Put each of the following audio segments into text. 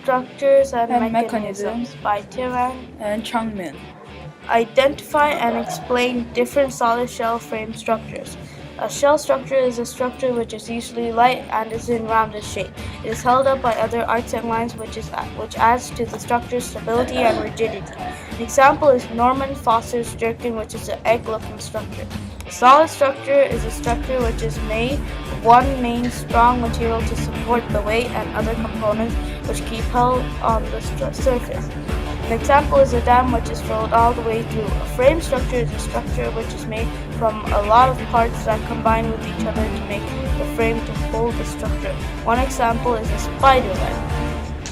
Structures and and Mechanisms by Tivan and Chang-Min. Identify and explain different solid shell frame structures. A shell structure is a structure which is usually light and is in rounded shape. It is held up by other arcs and lines which adds to the structure's stability and rigidity. An example is Norman Foster's jerkin, which is an egg-looking structure. A solid structure is a structure which is made of one main strong material to support the weight and other components which keep held on the surface. An example is a dam which is filled all the way through. A frame structure is a structure which is made from a lot of parts that combine with each other to make the frame to hold the structure. One example is a spider web.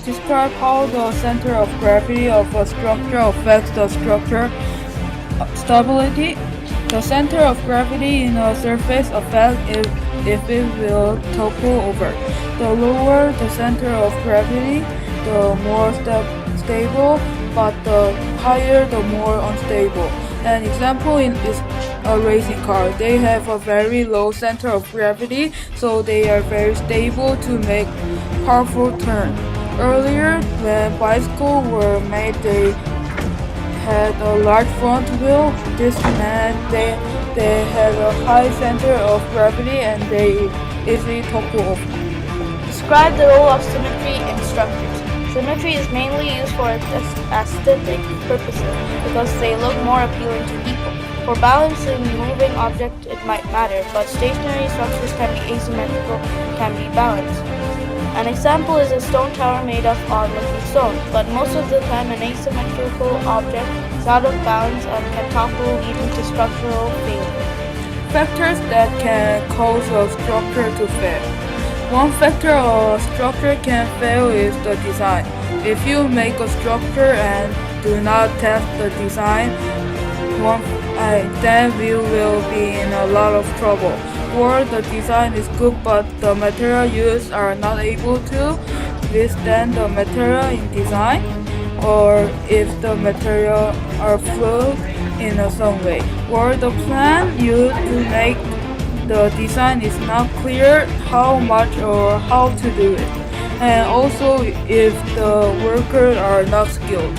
Describe how the center of gravity of a structure affects the structure stability. The center of gravity in a surface affects if it will topple over. The lower the center of gravity, the more stable, but the higher the more unstable. An example is a racing car. They have a very low center of gravity, so they are very stable to make powerful turns. Earlier, when bicycles were made, they had a large front wheel. This meant they had a high center of gravity and they easily topple over. Describe the role of symmetry in structures. Symmetry is mainly used for aesthetic purposes because they look more appealing to people. For balancing moving objects, it might matter, but stationary structures can be asymmetrical and can be balanced. An example is a stone tower made of odd-looking stone, but most of the time an asymmetrical object is out of balance and can topple, leading to structural failure. Factors that can cause a structure to fail. One factor a structure can fail is the design. If you make a structure and do not test the design, then we will be in a lot of trouble. Or the design is good but the material used are not able to withstand the material in design, or if the material are flawed in some way, or the plan used to make the design is not clear how much or how to do it, and also if the workers are not skilled.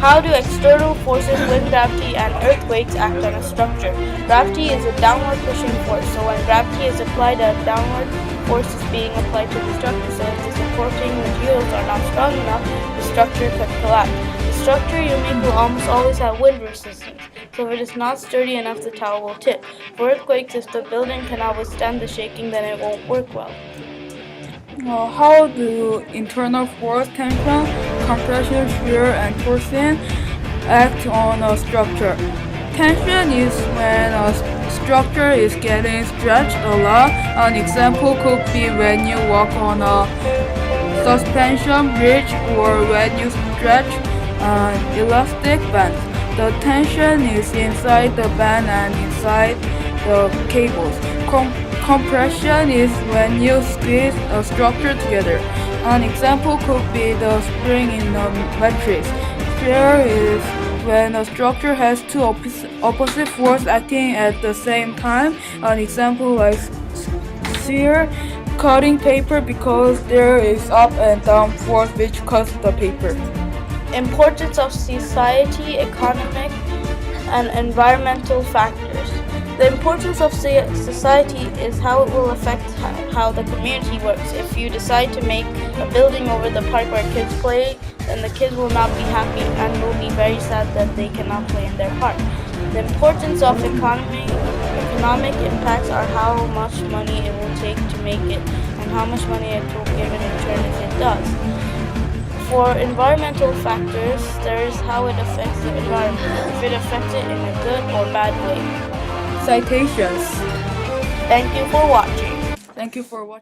How do external forces, wind gravity, and earthquakes act on a structure? Gravity is a downward pushing force, so when gravity is applied, a downward force is being applied to the structure, so if the supporting materials are not strong enough, the structure could collapse. The structure you make will almost always have wind resistance, so if it is not sturdy enough, the tower will tip. For earthquakes, if the building cannot withstand the shaking, then it won't work well. How do internal force, tension, compression, shear, and torsion act on a structure? Tension is when a structure is getting stretched a lot. An example could be when you walk on a suspension bridge or when you stretch an elastic band. The tension is inside the band and inside the cables. Compression is when you squeeze a structure together. An example could be the spring in a mattress. Shear is when a structure has two opposite forces acting at the same time. An example like shear cutting paper because there is up and down force which cuts the paper. Importance of society, economic, and environmental factors. The importance of society is how it will affect how the community works. If you decide to make a building over the park where kids play, then the kids will not be happy and will be very sad that they cannot play in their park. The importance of economic impacts are how much money it will take to make it and how much money it will give in return if it does. For environmental factors, there is how it affects the environment, if it affects it in a good or bad way. Citations. Thank you for watching. Thank you for watching.